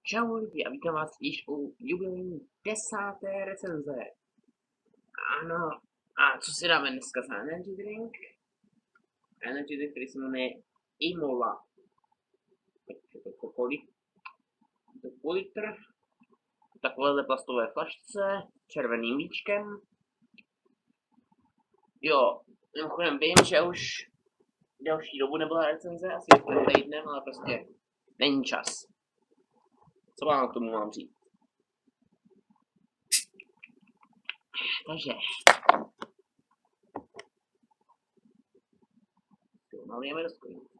Čau lidi a vítám vás již u jubilejní 10. recenze. Ano, a co si dáme dneska za energy drink? Energy drink, který se jmenuje Imola. Je to půl litr. Takovéhle plastové flašce, červeným víčkem. Jo, mimochodem vím, že už delší dobu nebyla recenze, asi před týdnem, ale prostě není čas. Co vám k tomu mám říct? Takže nalijeme do sklenice.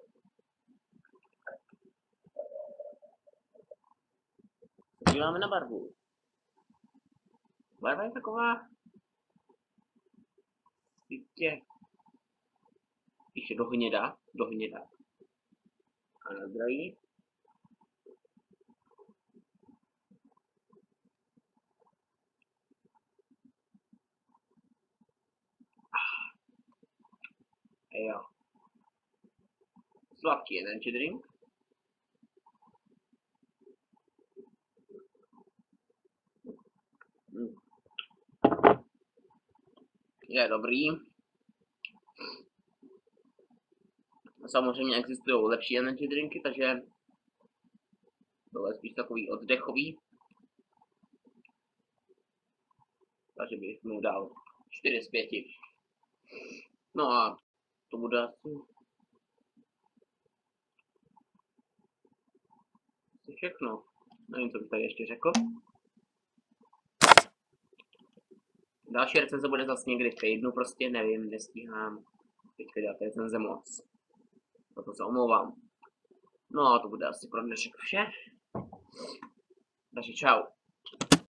Podíváme na barvu. Barva je taková píše do hněda. A na zdraví. A jo. Sladký energy drink. Je dobrý. Samozřejmě existují lepší energy drinky, takže tohle je spíš takový oddechový. Takže bych mu dal 4 z 5. No a to bude asi všechno. Nevím, co bych tady ještě řekl. Další recenze bude zase někdy v týdnu, prostě nevím, nestíhám teďka dělat recenze moc. Proto se omlouvám. No a to bude asi pro dnešek vše. Takže čau.